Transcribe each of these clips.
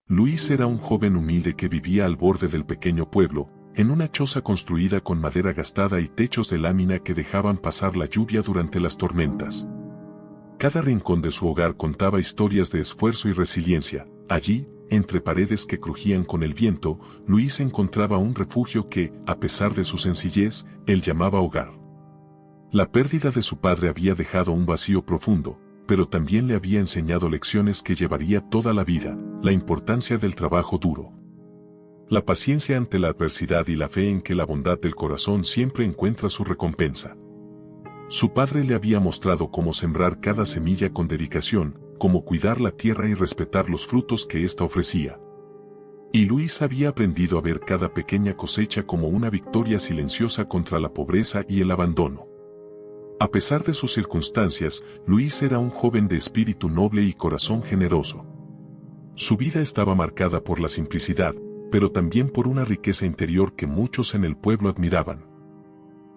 Luis era un joven humilde que vivía al borde del pequeño pueblo, en una choza construida con madera gastada y techos de lámina que dejaban pasar la lluvia durante las tormentas. Cada rincón de su hogar contaba historias de esfuerzo y resiliencia. Allí, entre paredes que crujían con el viento, Luis encontraba un refugio que, a pesar de su sencillez, él llamaba hogar. La pérdida de su padre había dejado un vacío profundo, pero también le había enseñado lecciones que llevaría toda la vida: la importancia del trabajo duro, la paciencia ante la adversidad y la fe en que la bondad del corazón siempre encuentra su recompensa. Su padre le había mostrado cómo sembrar cada semilla con dedicación, cómo cuidar la tierra y respetar los frutos que ésta ofrecía. Y Luis había aprendido a ver cada pequeña cosecha como una victoria silenciosa contra la pobreza y el abandono. A pesar de sus circunstancias, Luis era un joven de espíritu noble y corazón generoso. Su vida estaba marcada por la simplicidad, pero también por una riqueza interior que muchos en el pueblo admiraban.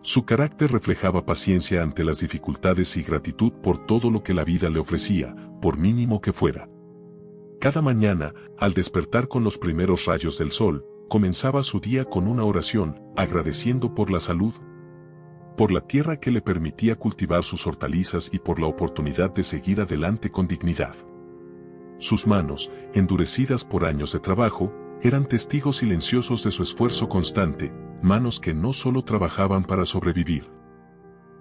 Su carácter reflejaba paciencia ante las dificultades y gratitud por todo lo que la vida le ofrecía, por mínimo que fuera. Cada mañana, al despertar con los primeros rayos del sol, comenzaba su día con una oración, agradeciendo por la salud, por la tierra que le permitía cultivar sus hortalizas y por la oportunidad de seguir adelante con dignidad. Sus manos, endurecidas por años de trabajo, eran testigos silenciosos de su esfuerzo constante, manos que no solo trabajaban para sobrevivir,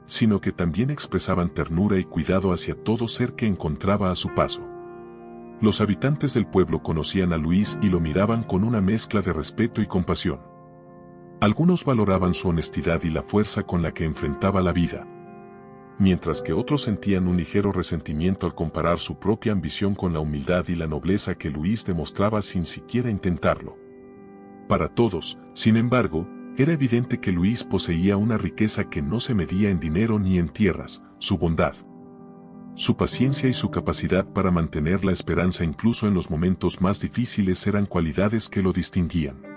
sino que también expresaban ternura y cuidado hacia todo ser que encontraba a su paso. Los habitantes del pueblo conocían a Luis y lo miraban con una mezcla de respeto y compasión. Algunos valoraban su honestidad y la fuerza con la que enfrentaba la vida, mientras que otros sentían un ligero resentimiento al comparar su propia ambición con la humildad y la nobleza que Luis demostraba sin siquiera intentarlo. Para todos, sin embargo, era evidente que Luis poseía una riqueza que no se medía en dinero ni en tierras: su bondad, su paciencia y su capacidad para mantener la esperanza incluso en los momentos más difíciles eran cualidades que lo distinguían.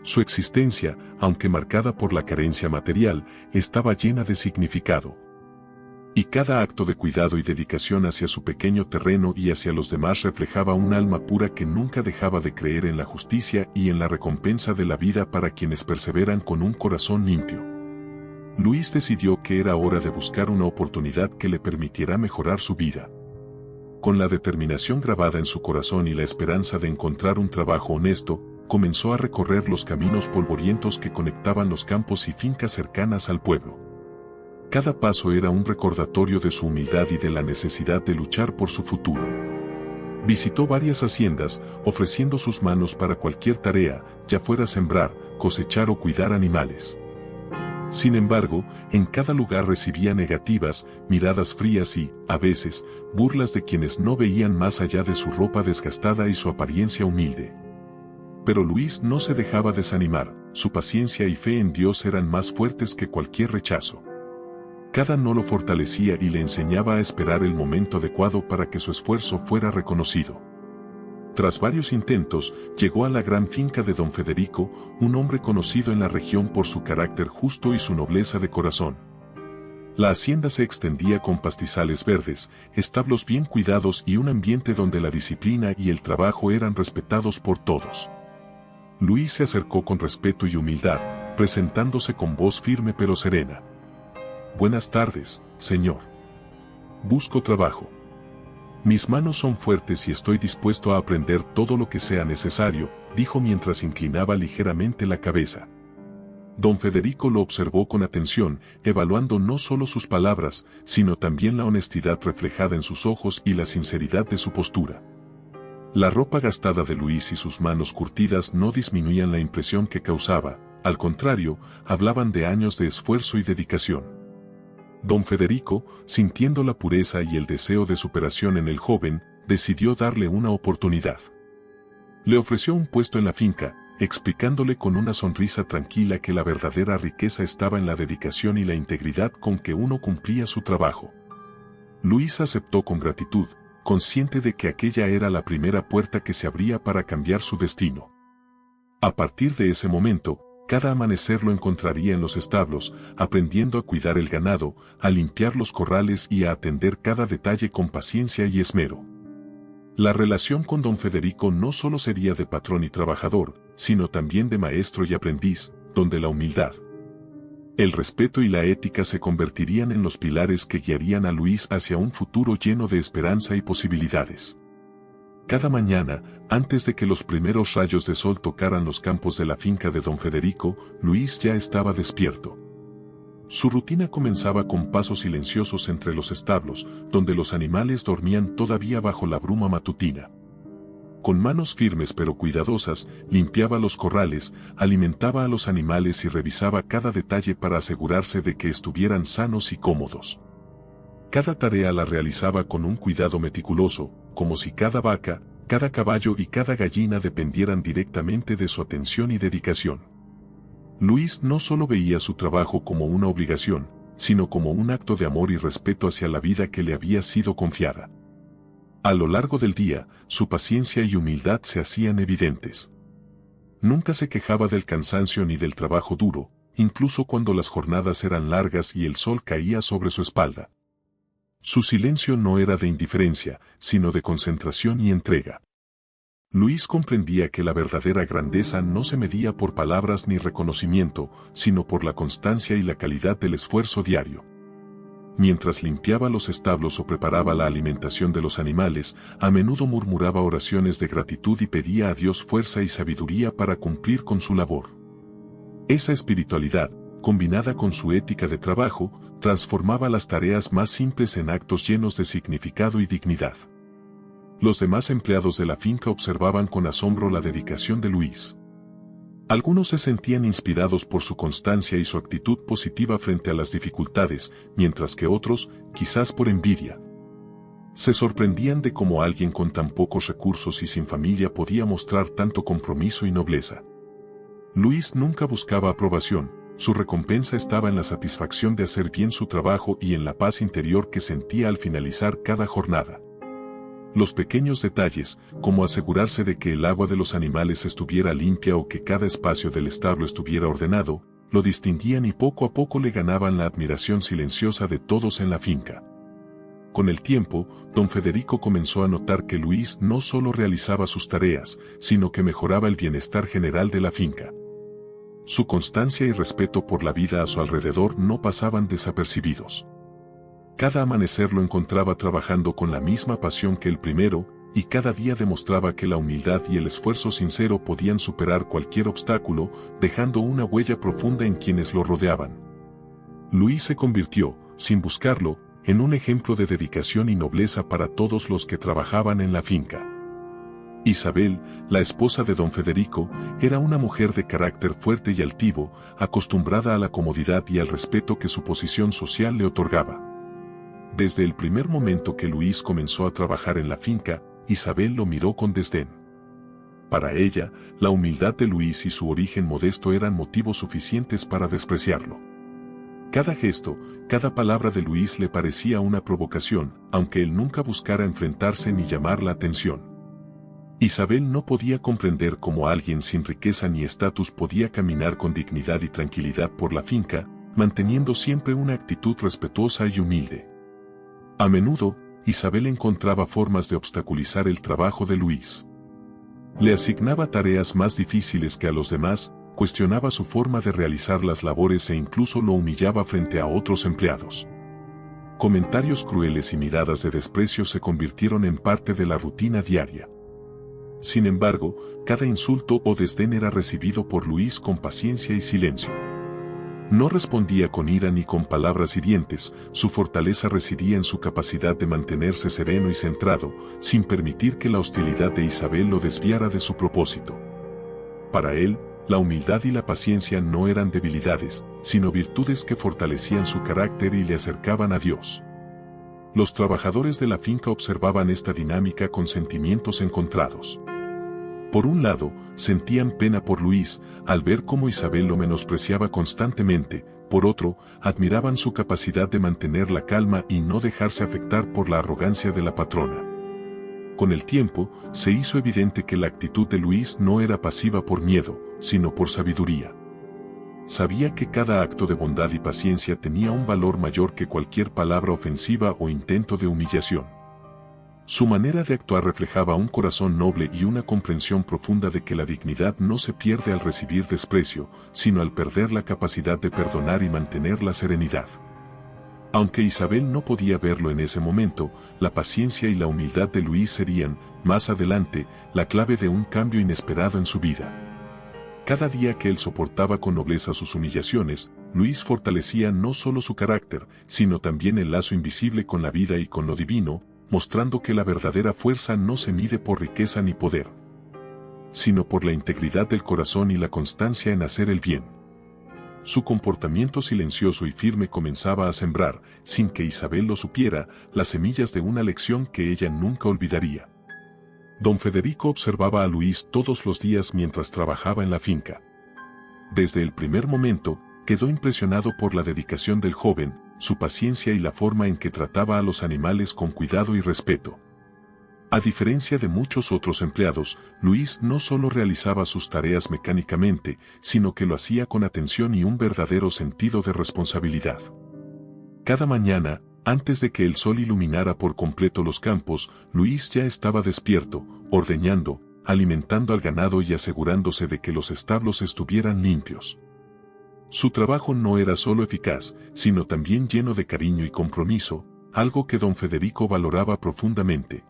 Su existencia, aunque marcada por la carencia material, estaba llena de significado. Y cada acto de cuidado y dedicación hacia su pequeño terreno y hacia los demás reflejaba un alma pura que nunca dejaba de creer en la justicia y en la recompensa de la vida para quienes perseveran con un corazón limpio. Luis decidió que era hora de buscar una oportunidad que le permitiera mejorar su vida. Con la determinación grabada en su corazón y la esperanza de encontrar un trabajo honesto, comenzó a recorrer los caminos polvorientos que conectaban los campos y fincas cercanas al pueblo. Cada paso era un recordatorio de su humildad y de la necesidad de luchar por su futuro. Visitó varias haciendas, ofreciendo sus manos para cualquier tarea, ya fuera sembrar, cosechar o cuidar animales. Sin embargo, en cada lugar recibía negativas, miradas frías y, a veces, burlas de quienes no veían más allá de su ropa desgastada y su apariencia humilde. Pero Luis no se dejaba desanimar, su paciencia y fe en Dios eran más fuertes que cualquier rechazo. Cada no lo fortalecía y le enseñaba a esperar el momento adecuado para que su esfuerzo fuera reconocido. Tras varios intentos, llegó a la gran finca de don Federico, un hombre conocido en la región por su carácter justo y su nobleza de corazón. La hacienda se extendía con pastizales verdes, establos bien cuidados y un ambiente donde la disciplina y el trabajo eran respetados por todos. Luis se acercó con respeto y humildad, presentándose con voz firme pero serena. «Buenas tardes, señor. Busco trabajo. Mis manos son fuertes y estoy dispuesto a aprender todo lo que sea necesario», dijo mientras inclinaba ligeramente la cabeza. Don Federico lo observó con atención, evaluando no solo sus palabras, sino también la honestidad reflejada en sus ojos y la sinceridad de su postura. La ropa gastada de Luis y sus manos curtidas no disminuían la impresión que causaba, al contrario, hablaban de años de esfuerzo y dedicación. Don Federico, sintiendo la pureza y el deseo de superación en el joven, decidió darle una oportunidad. Le ofreció un puesto en la finca, explicándole con una sonrisa tranquila que la verdadera riqueza estaba en la dedicación y la integridad con que uno cumplía su trabajo. Luis aceptó con gratitud, consciente de que aquella era la primera puerta que se abría para cambiar su destino. A partir de ese momento, cada amanecer lo encontraría en los establos, aprendiendo a cuidar el ganado, a limpiar los corrales y a atender cada detalle con paciencia y esmero. La relación con don Federico no solo sería de patrón y trabajador, sino también de maestro y aprendiz, donde la humildad, el respeto y la ética se convertirían en los pilares que guiarían a Luis hacia un futuro lleno de esperanza y posibilidades. Cada mañana, antes de que los primeros rayos de sol tocaran los campos de la finca de don Federico, Luis ya estaba despierto. Su rutina comenzaba con pasos silenciosos entre los establos, donde los animales dormían todavía bajo la bruma matutina. Con manos firmes pero cuidadosas, limpiaba los corrales, alimentaba a los animales y revisaba cada detalle para asegurarse de que estuvieran sanos y cómodos. Cada tarea la realizaba con un cuidado meticuloso, como si cada vaca, cada caballo y cada gallina dependieran directamente de su atención y dedicación. Luis no solo veía su trabajo como una obligación, sino como un acto de amor y respeto hacia la vida que le había sido confiada. A lo largo del día, su paciencia y humildad se hacían evidentes. Nunca se quejaba del cansancio ni del trabajo duro, incluso cuando las jornadas eran largas y el sol caía sobre su espalda. Su silencio no era de indiferencia, sino de concentración y entrega. Luis comprendía que la verdadera grandeza no se medía por palabras ni reconocimiento, sino por la constancia y la calidad del esfuerzo diario. Mientras limpiaba los establos o preparaba la alimentación de los animales, a menudo murmuraba oraciones de gratitud y pedía a Dios fuerza y sabiduría para cumplir con su labor. Esa espiritualidad, combinada con su ética de trabajo, transformaba las tareas más simples en actos llenos de significado y dignidad. Los demás empleados de la finca observaban con asombro la dedicación de Luis. Algunos se sentían inspirados por su constancia y su actitud positiva frente a las dificultades, mientras que otros, quizás por envidia, se sorprendían de cómo alguien con tan pocos recursos y sin familia podía mostrar tanto compromiso y nobleza. Luis nunca buscaba aprobación, su recompensa estaba en la satisfacción de hacer bien su trabajo y en la paz interior que sentía al finalizar cada jornada. Los pequeños detalles, como asegurarse de que el agua de los animales estuviera limpia o que cada espacio del establo estuviera ordenado, lo distinguían y poco a poco le ganaban la admiración silenciosa de todos en la finca. Con el tiempo, don Federico comenzó a notar que Luis no solo realizaba sus tareas, sino que mejoraba el bienestar general de la finca. Su constancia y respeto por la vida a su alrededor no pasaban desapercibidos. Cada amanecer lo encontraba trabajando con la misma pasión que el primero, y cada día demostraba que la humildad y el esfuerzo sincero podían superar cualquier obstáculo, dejando una huella profunda en quienes lo rodeaban. Luis se convirtió, sin buscarlo, en un ejemplo de dedicación y nobleza para todos los que trabajaban en la finca. Isabel, la esposa de don Federico, era una mujer de carácter fuerte y altivo, acostumbrada a la comodidad y al respeto que su posición social le otorgaba. Desde el primer momento que Luis comenzó a trabajar en la finca, Isabel lo miró con desdén. Para ella, la humildad de Luis y su origen modesto eran motivos suficientes para despreciarlo. Cada gesto, cada palabra de Luis le parecía una provocación, aunque él nunca buscara enfrentarse ni llamar la atención. Isabel no podía comprender cómo alguien sin riqueza ni estatus podía caminar con dignidad y tranquilidad por la finca, manteniendo siempre una actitud respetuosa y humilde. A menudo, Isabel encontraba formas de obstaculizar el trabajo de Luis. Le asignaba tareas más difíciles que a los demás, cuestionaba su forma de realizar las labores e incluso lo humillaba frente a otros empleados. Comentarios crueles y miradas de desprecio se convirtieron en parte de la rutina diaria. Sin embargo, cada insulto o desdén era recibido por Luis con paciencia y silencio. No respondía con ira ni con palabras hirientes, su fortaleza residía en su capacidad de mantenerse sereno y centrado, sin permitir que la hostilidad de Isabel lo desviara de su propósito. Para él, la humildad y la paciencia no eran debilidades, sino virtudes que fortalecían su carácter y le acercaban a Dios. Los trabajadores de la finca observaban esta dinámica con sentimientos encontrados. Por un lado, sentían pena por Luis, al ver cómo Isabel lo menospreciaba constantemente, por otro, admiraban su capacidad de mantener la calma y no dejarse afectar por la arrogancia de la patrona. Con el tiempo, se hizo evidente que la actitud de Luis no era pasiva por miedo, sino por sabiduría. Sabía que cada acto de bondad y paciencia tenía un valor mayor que cualquier palabra ofensiva o intento de humillación. Su manera de actuar reflejaba un corazón noble y una comprensión profunda de que la dignidad no se pierde al recibir desprecio, sino al perder la capacidad de perdonar y mantener la serenidad. Aunque Isabel no podía verlo en ese momento, la paciencia y la humildad de Luis serían, más adelante, la clave de un cambio inesperado en su vida. Cada día que él soportaba con nobleza sus humillaciones, Luis fortalecía no solo su carácter, sino también el lazo invisible con la vida y con lo divino, mostrando que la verdadera fuerza no se mide por riqueza ni poder, sino por la integridad del corazón y la constancia en hacer el bien. Su comportamiento silencioso y firme comenzaba a sembrar, sin que Isabel lo supiera, las semillas de una lección que ella nunca olvidaría. Don Federico observaba a Luis todos los días mientras trabajaba en la finca. Desde el primer momento, quedó impresionado por la dedicación del joven, su paciencia y la forma en que trataba a los animales con cuidado y respeto. A diferencia de muchos otros empleados, Luis no solo realizaba sus tareas mecánicamente, sino que lo hacía con atención y un verdadero sentido de responsabilidad. Cada mañana, antes de que el sol iluminara por completo los campos, Luis ya estaba despierto, ordeñando, alimentando al ganado y asegurándose de que los establos estuvieran limpios. Su trabajo no era solo eficaz, sino también lleno de cariño y compromiso, algo que don Federico valoraba profundamente.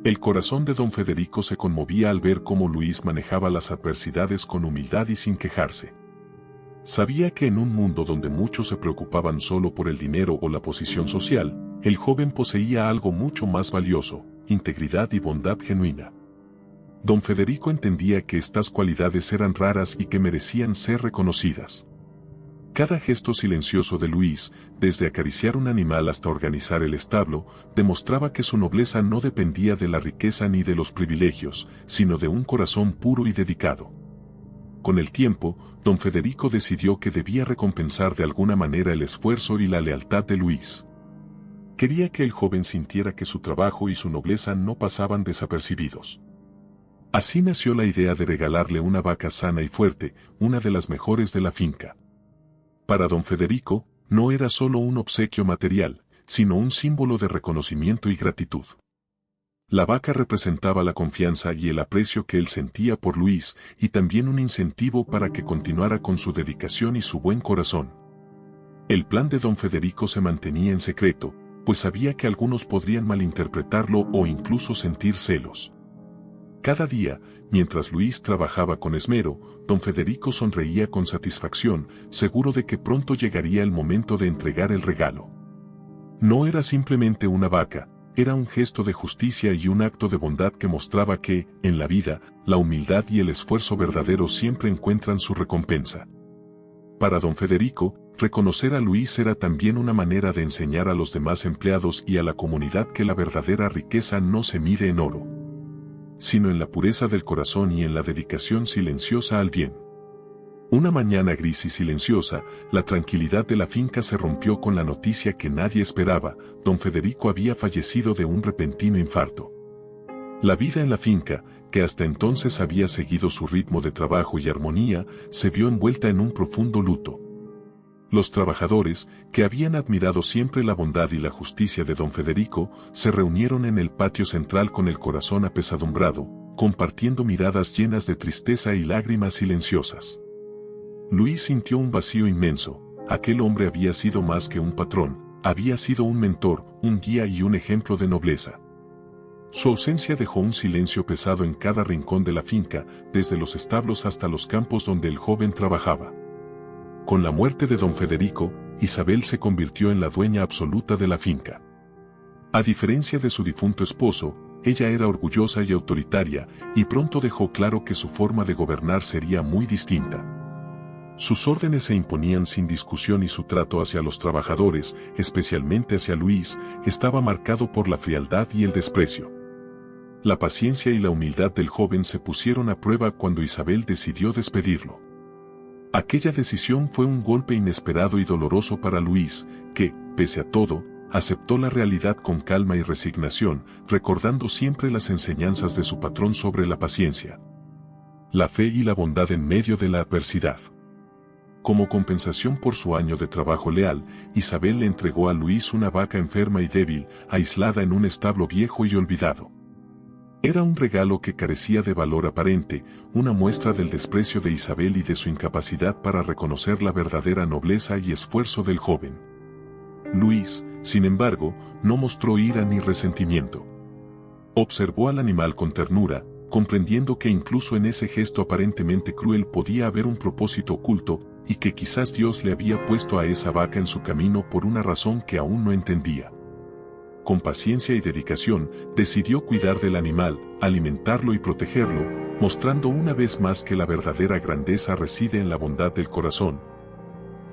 El corazón de don Federico se conmovía al ver cómo Luis manejaba las adversidades con humildad y sin quejarse. Sabía que en un mundo donde muchos se preocupaban solo por el dinero o la posición social, el joven poseía algo mucho más valioso, integridad y bondad genuina. Don Federico entendía que estas cualidades eran raras y que merecían ser reconocidas. Cada gesto silencioso de Luis, desde acariciar un animal hasta organizar el establo, demostraba que su nobleza no dependía de la riqueza ni de los privilegios, sino de un corazón puro y dedicado. Con el tiempo, don Federico decidió que debía recompensar de alguna manera el esfuerzo y la lealtad de Luis. Quería que el joven sintiera que su trabajo y su nobleza no pasaban desapercibidos. Así nació la idea de regalarle una vaca sana y fuerte, una de las mejores de la finca. Para don Federico, no era solo un obsequio material, sino un símbolo de reconocimiento y gratitud. La vaca representaba la confianza y el aprecio que él sentía por Luis, y también un incentivo para que continuara con su dedicación y su buen corazón. El plan de don Federico se mantenía en secreto, pues sabía que algunos podrían malinterpretarlo o incluso sentir celos. Cada día, mientras Luis trabajaba con esmero, don Federico sonreía con satisfacción, seguro de que pronto llegaría el momento de entregar el regalo. No era simplemente una vaca, era un gesto de justicia y un acto de bondad que mostraba que, en la vida, la humildad y el esfuerzo verdadero siempre encuentran su recompensa. Para don Federico, reconocer a Luis era también una manera de enseñar a los demás empleados y a la comunidad que la verdadera riqueza no se mide en oro, sino en la pureza del corazón y en la dedicación silenciosa al bien. Una mañana gris y silenciosa, la tranquilidad de la finca se rompió con la noticia que nadie esperaba: don Federico había fallecido de un repentino infarto. La vida en la finca, que hasta entonces había seguido su ritmo de trabajo y armonía, se vio envuelta en un profundo luto. Los trabajadores, que habían admirado siempre la bondad y la justicia de don Federico, se reunieron en el patio central con el corazón apesadumbrado, compartiendo miradas llenas de tristeza y lágrimas silenciosas. Luis sintió un vacío inmenso. Aquel hombre había sido más que un patrón, había sido un mentor, un guía y un ejemplo de nobleza. Su ausencia dejó un silencio pesado en cada rincón de la finca, desde los establos hasta los campos donde el joven trabajaba. Con la muerte de don Federico, Isabel se convirtió en la dueña absoluta de la finca. A diferencia de su difunto esposo, ella era orgullosa y autoritaria, y pronto dejó claro que su forma de gobernar sería muy distinta. Sus órdenes se imponían sin discusión y su trato hacia los trabajadores, especialmente hacia Luis, estaba marcado por la frialdad y el desprecio. La paciencia y la humildad del joven se pusieron a prueba cuando Isabel decidió despedirlo. Aquella decisión fue un golpe inesperado y doloroso para Luis, que, pese a todo, aceptó la realidad con calma y resignación, recordando siempre las enseñanzas de su patrón sobre la paciencia, la fe y la bondad en medio de la adversidad. Como compensación por su año de trabajo leal, Isabel le entregó a Luis una vaca enferma y débil, aislada en un establo viejo y olvidado. Era un regalo que carecía de valor aparente, una muestra del desprecio de Isabel y de su incapacidad para reconocer la verdadera nobleza y esfuerzo del joven. Luis, sin embargo, no mostró ira ni resentimiento. Observó al animal con ternura, comprendiendo que incluso en ese gesto aparentemente cruel podía haber un propósito oculto, y que quizás Dios le había puesto a esa vaca en su camino por una razón que aún no entendía. Con paciencia y dedicación, decidió cuidar del animal, alimentarlo y protegerlo, mostrando una vez más que la verdadera grandeza reside en la bondad del corazón,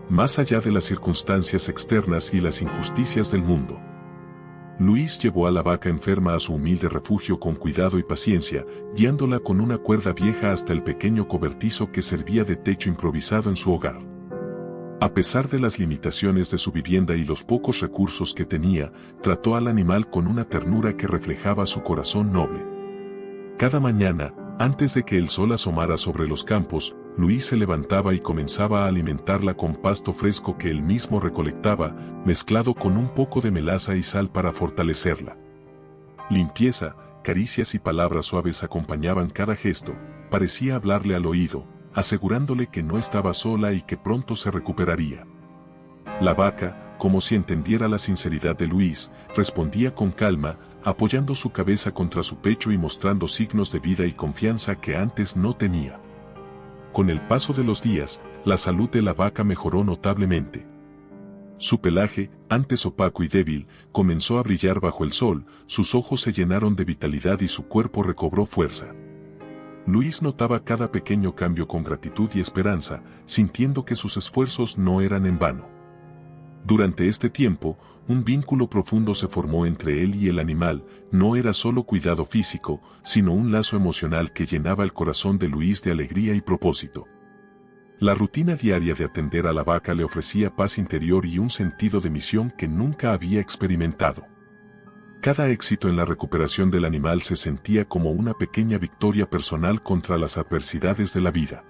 más allá de las circunstancias externas y las injusticias del mundo. Luis llevó a la vaca enferma a su humilde refugio con cuidado y paciencia, guiándola con una cuerda vieja hasta el pequeño cobertizo que servía de techo improvisado en su hogar. A pesar de las limitaciones de su vivienda y los pocos recursos que tenía, trató al animal con una ternura que reflejaba su corazón noble. Cada mañana, antes de que el sol asomara sobre los campos, Luis se levantaba y comenzaba a alimentarla con pasto fresco que él mismo recolectaba, mezclado con un poco de melaza y sal para fortalecerla. Limpieza, caricias y palabras suaves acompañaban cada gesto, parecía hablarle al oído, asegurándole que no estaba sola y que pronto se recuperaría. La vaca, como si entendiera la sinceridad de Luis, respondía con calma, apoyando su cabeza contra su pecho y mostrando signos de vida y confianza que antes no tenía. Con el paso de los días, la salud de la vaca mejoró notablemente. Su pelaje, antes opaco y débil, comenzó a brillar bajo el sol, sus ojos se llenaron de vitalidad y su cuerpo recobró fuerza. Luis notaba cada pequeño cambio con gratitud y esperanza, sintiendo que sus esfuerzos no eran en vano. Durante este tiempo, un vínculo profundo se formó entre él y el animal, no era solo cuidado físico, sino un lazo emocional que llenaba el corazón de Luis de alegría y propósito. La rutina diaria de atender a la vaca le ofrecía paz interior y un sentido de misión que nunca había experimentado. Cada éxito en la recuperación del animal se sentía como una pequeña victoria personal contra las adversidades de la vida.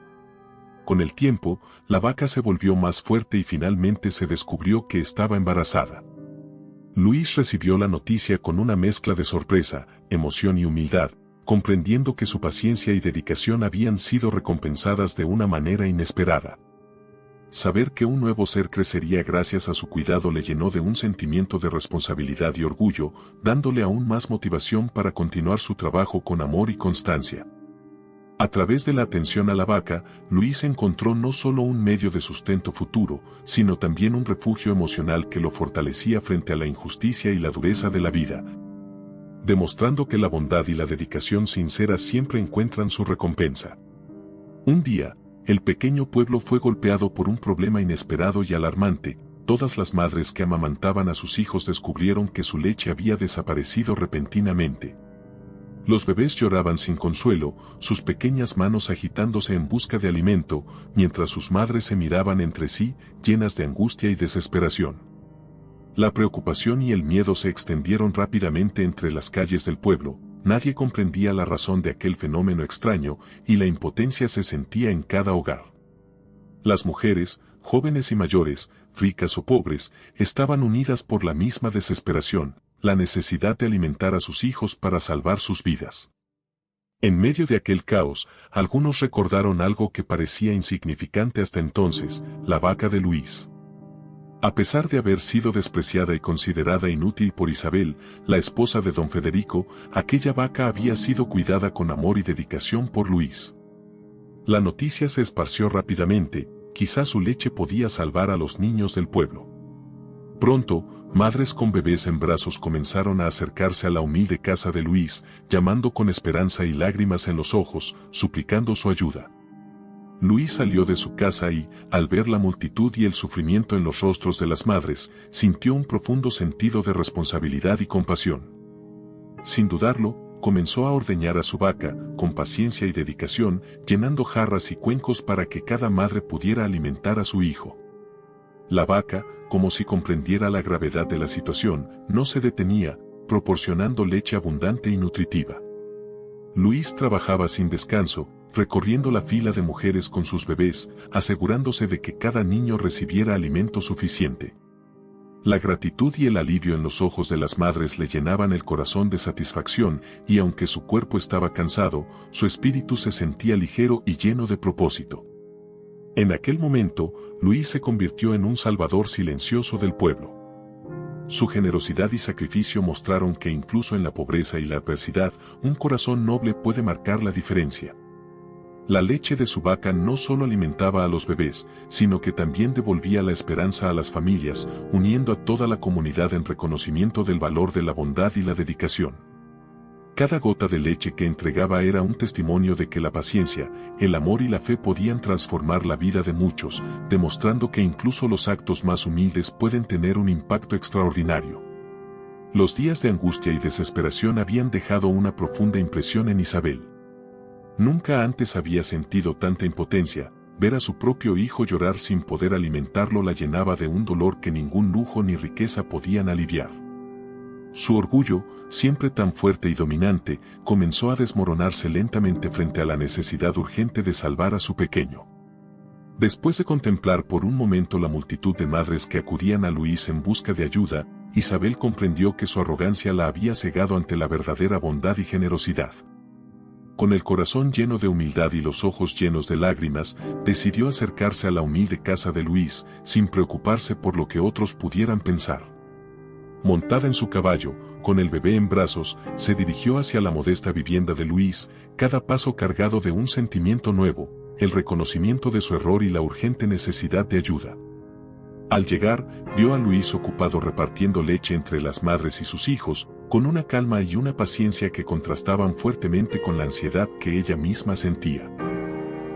Con el tiempo, la vaca se volvió más fuerte y finalmente se descubrió que estaba embarazada. Luis recibió la noticia con una mezcla de sorpresa, emoción y humildad, comprendiendo que su paciencia y dedicación habían sido recompensadas de una manera inesperada. Saber que un nuevo ser crecería gracias a su cuidado le llenó de un sentimiento de responsabilidad y orgullo, dándole aún más motivación para continuar su trabajo con amor y constancia. A través de la atención a la vaca, Luis encontró no solo un medio de sustento futuro, sino también un refugio emocional que lo fortalecía frente a la injusticia y la dureza de la vida, demostrando que la bondad y la dedicación sincera siempre encuentran su recompensa. Un día, el pequeño pueblo fue golpeado por un problema inesperado y alarmante. Todas las madres que amamantaban a sus hijos descubrieron que su leche había desaparecido repentinamente. Los bebés lloraban sin consuelo, sus pequeñas manos agitándose en busca de alimento, mientras sus madres se miraban entre sí, llenas de angustia y desesperación. La preocupación y el miedo se extendieron rápidamente entre las calles del pueblo. Nadie comprendía la razón de aquel fenómeno extraño, y la impotencia se sentía en cada hogar. Las mujeres, jóvenes y mayores, ricas o pobres, estaban unidas por la misma desesperación, la necesidad de alimentar a sus hijos para salvar sus vidas. En medio de aquel caos, algunos recordaron algo que parecía insignificante hasta entonces, la vaca de Luis. A pesar de haber sido despreciada y considerada inútil por Isabel, la esposa de don Federico, aquella vaca había sido cuidada con amor y dedicación por Luis. La noticia se esparció rápidamente, quizás su leche podía salvar a los niños del pueblo. Pronto, madres con bebés en brazos comenzaron a acercarse a la humilde casa de Luis, llamando con esperanza y lágrimas en los ojos, suplicando su ayuda. Luis salió de su casa y, al ver la multitud y el sufrimiento en los rostros de las madres, sintió un profundo sentido de responsabilidad y compasión. Sin dudarlo, comenzó a ordeñar a su vaca, con paciencia y dedicación, llenando jarras y cuencos para que cada madre pudiera alimentar a su hijo. La vaca, como si comprendiera la gravedad de la situación, no se detenía, proporcionando leche abundante y nutritiva. Luis trabajaba sin descanso, recorriendo la fila de mujeres con sus bebés, asegurándose de que cada niño recibiera alimento suficiente. La gratitud y el alivio en los ojos de las madres le llenaban el corazón de satisfacción, y aunque su cuerpo estaba cansado, su espíritu se sentía ligero y lleno de propósito. En aquel momento, Luis se convirtió en un salvador silencioso del pueblo. Su generosidad y sacrificio mostraron que incluso en la pobreza y la adversidad, un corazón noble puede marcar la diferencia. La leche de su vaca no solo alimentaba a los bebés, sino que también devolvía la esperanza a las familias, uniendo a toda la comunidad en reconocimiento del valor de la bondad y la dedicación. Cada gota de leche que entregaba era un testimonio de que la paciencia, el amor y la fe podían transformar la vida de muchos, demostrando que incluso los actos más humildes pueden tener un impacto extraordinario. Los días de angustia y desesperación habían dejado una profunda impresión en Isabel. Nunca antes había sentido tanta impotencia. Ver a su propio hijo llorar sin poder alimentarlo la llenaba de un dolor que ningún lujo ni riqueza podían aliviar. Su orgullo, siempre tan fuerte y dominante, comenzó a desmoronarse lentamente frente a la necesidad urgente de salvar a su pequeño. Después de contemplar por un momento la multitud de madres que acudían a Luis en busca de ayuda, Isabel comprendió que su arrogancia la había cegado ante la verdadera bondad y generosidad. Con el corazón lleno de humildad y los ojos llenos de lágrimas, decidió acercarse a la humilde casa de Luis, sin preocuparse por lo que otros pudieran pensar. Montada en su caballo, con el bebé en brazos, se dirigió hacia la modesta vivienda de Luis, cada paso cargado de un sentimiento nuevo, el reconocimiento de su error y la urgente necesidad de ayuda. Al llegar, vio a Luis ocupado repartiendo leche entre las madres y sus hijos, con una calma y una paciencia que contrastaban fuertemente con la ansiedad que ella misma sentía.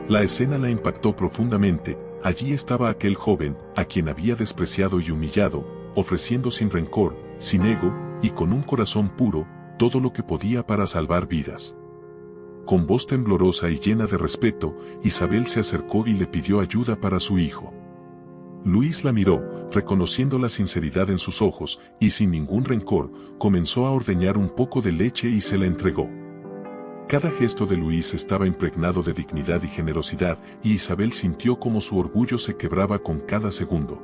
La escena la impactó profundamente. Allí estaba aquel joven, a quien había despreciado y humillado, ofreciendo sin rencor, sin ego, y con un corazón puro, todo lo que podía para salvar vidas. Con voz temblorosa y llena de respeto, Isabel se acercó y le pidió ayuda para su hijo. Luis la miró, reconociendo la sinceridad en sus ojos, y sin ningún rencor, comenzó a ordeñar un poco de leche y se la entregó. Cada gesto de Luis estaba impregnado de dignidad y generosidad, y Isabel sintió como su orgullo se quebraba con cada segundo.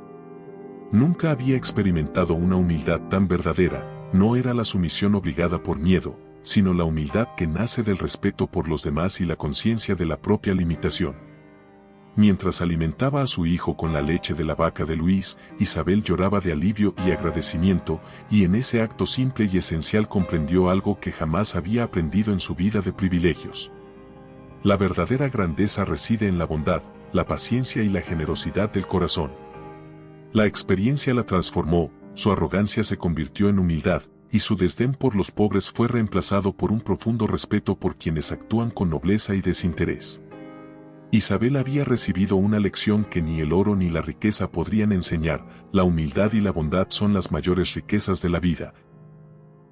Nunca había experimentado una humildad tan verdadera. No era la sumisión obligada por miedo, sino la humildad que nace del respeto por los demás y la conciencia de la propia limitación. Mientras alimentaba a su hijo con la leche de la vaca de Luis, Isabel lloraba de alivio y agradecimiento, y en ese acto simple y esencial comprendió algo que jamás había aprendido en su vida de privilegios. La verdadera grandeza reside en la bondad, la paciencia y la generosidad del corazón. La experiencia la transformó, su arrogancia se convirtió en humildad, y su desdén por los pobres fue reemplazado por un profundo respeto por quienes actúan con nobleza y desinterés. Isabel había recibido una lección que ni el oro ni la riqueza podrían enseñar: la humildad y la bondad son las mayores riquezas de la vida.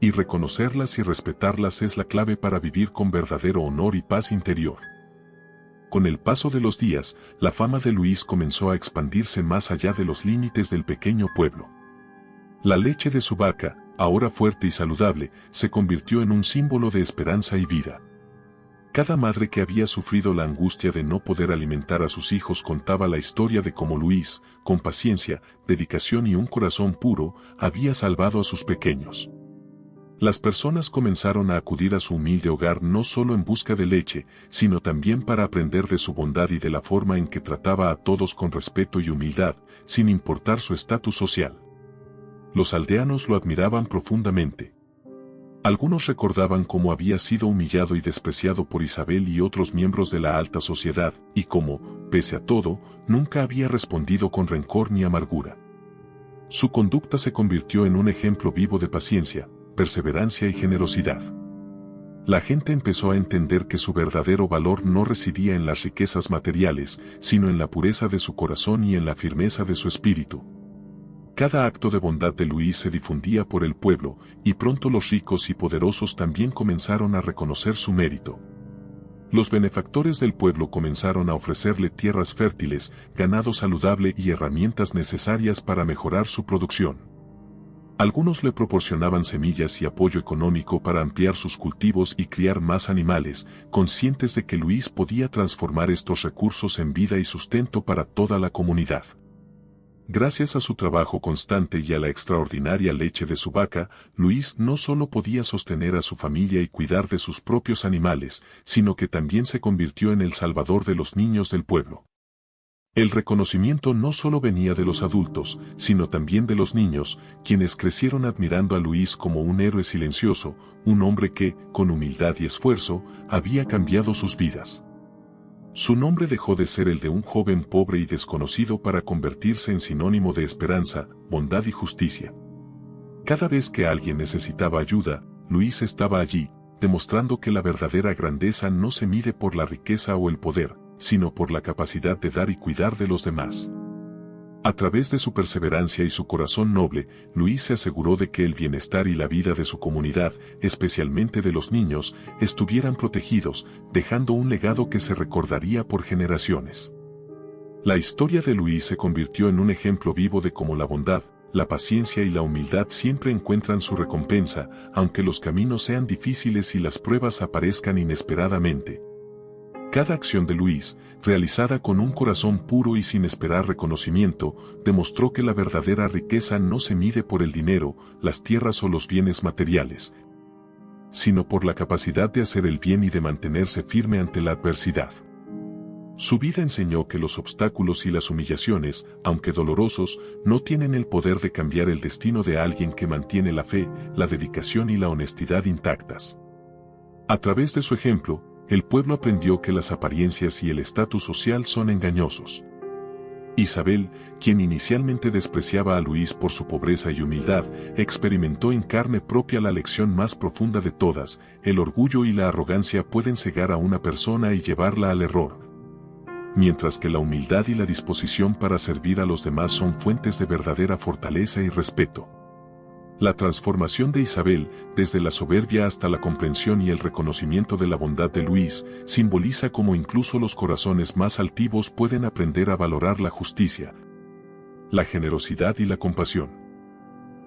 Y reconocerlas y respetarlas es la clave para vivir con verdadero honor y paz interior. Con el paso de los días, la fama de Luis comenzó a expandirse más allá de los límites del pequeño pueblo. La leche de su vaca, ahora fuerte y saludable, se convirtió en un símbolo de esperanza y vida. Cada madre que había sufrido la angustia de no poder alimentar a sus hijos contaba la historia de cómo Luis, con paciencia, dedicación y un corazón puro, había salvado a sus pequeños. Las personas comenzaron a acudir a su humilde hogar no solo en busca de leche, sino también para aprender de su bondad y de la forma en que trataba a todos con respeto y humildad, sin importar su estatus social. Los aldeanos lo admiraban profundamente. Algunos recordaban cómo había sido humillado y despreciado por Isabel y otros miembros de la alta sociedad, y cómo, pese a todo, nunca había respondido con rencor ni amargura. Su conducta se convirtió en un ejemplo vivo de paciencia, perseverancia y generosidad. La gente empezó a entender que su verdadero valor no residía en las riquezas materiales, sino en la pureza de su corazón y en la firmeza de su espíritu. Cada acto de bondad de Luis se difundía por el pueblo, y pronto los ricos y poderosos también comenzaron a reconocer su mérito. Los benefactores del pueblo comenzaron a ofrecerle tierras fértiles, ganado saludable y herramientas necesarias para mejorar su producción. Algunos le proporcionaban semillas y apoyo económico para ampliar sus cultivos y criar más animales, conscientes de que Luis podía transformar estos recursos en vida y sustento para toda la comunidad. Gracias a su trabajo constante y a la extraordinaria leche de su vaca, Luis no solo podía sostener a su familia y cuidar de sus propios animales, sino que también se convirtió en el salvador de los niños del pueblo. El reconocimiento no solo venía de los adultos, sino también de los niños, quienes crecieron admirando a Luis como un héroe silencioso, un hombre que, con humildad y esfuerzo, había cambiado sus vidas. Su nombre dejó de ser el de un joven pobre y desconocido para convertirse en sinónimo de esperanza, bondad y justicia. Cada vez que alguien necesitaba ayuda, Luis estaba allí, demostrando que la verdadera grandeza no se mide por la riqueza o el poder, sino por la capacidad de dar y cuidar de los demás. A través de su perseverancia y su corazón noble, Luis se aseguró de que el bienestar y la vida de su comunidad, especialmente de los niños, estuvieran protegidos, dejando un legado que se recordaría por generaciones. La historia de Luis se convirtió en un ejemplo vivo de cómo la bondad, la paciencia y la humildad siempre encuentran su recompensa, aunque los caminos sean difíciles y las pruebas aparezcan inesperadamente. Cada acción de Luis, realizada con un corazón puro y sin esperar reconocimiento, demostró que la verdadera riqueza no se mide por el dinero, las tierras o los bienes materiales, sino por la capacidad de hacer el bien y de mantenerse firme ante la adversidad. Su vida enseñó que los obstáculos y las humillaciones, aunque dolorosos, no tienen el poder de cambiar el destino de alguien que mantiene la fe, la dedicación y la honestidad intactas. A través de su ejemplo, el pueblo aprendió que las apariencias y el estatus social son engañosos. Isabel, quien inicialmente despreciaba a Luis por su pobreza y humildad, experimentó en carne propia la lección más profunda de todas: el orgullo y la arrogancia pueden cegar a una persona y llevarla al error, mientras que la humildad y la disposición para servir a los demás son fuentes de verdadera fortaleza y respeto. La transformación de Isabel, desde la soberbia hasta la comprensión y el reconocimiento de la bondad de Luis, simboliza cómo incluso los corazones más altivos pueden aprender a valorar la justicia, la generosidad y la compasión.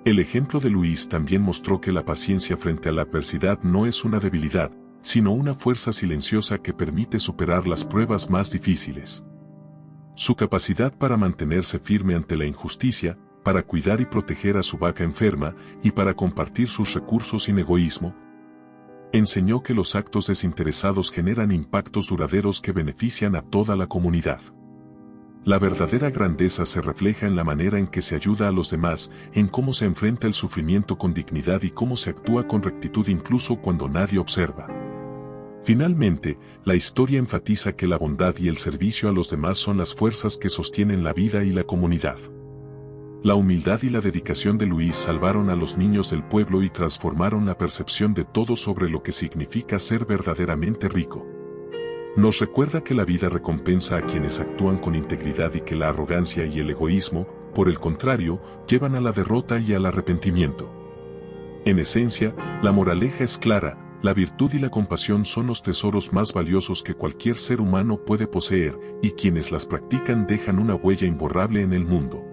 El ejemplo de Luis también mostró que la paciencia frente a la adversidad no es una debilidad, sino una fuerza silenciosa que permite superar las pruebas más difíciles. Su capacidad para mantenerse firme ante la injusticia, para cuidar y proteger a su vaca enferma, y para compartir sus recursos sin egoísmo, enseñó que los actos desinteresados generan impactos duraderos que benefician a toda la comunidad. La verdadera grandeza se refleja en la manera en que se ayuda a los demás, en cómo se enfrenta el sufrimiento con dignidad y cómo se actúa con rectitud incluso cuando nadie observa. Finalmente, la historia enfatiza que la bondad y el servicio a los demás son las fuerzas que sostienen la vida y la comunidad. La humildad y la dedicación de Luis salvaron a los niños del pueblo y transformaron la percepción de todos sobre lo que significa ser verdaderamente rico. Nos recuerda que la vida recompensa a quienes actúan con integridad y que la arrogancia y el egoísmo, por el contrario, llevan a la derrota y al arrepentimiento. En esencia, la moraleja es clara: la virtud y la compasión son los tesoros más valiosos que cualquier ser humano puede poseer, y quienes las practican dejan una huella imborrable en el mundo.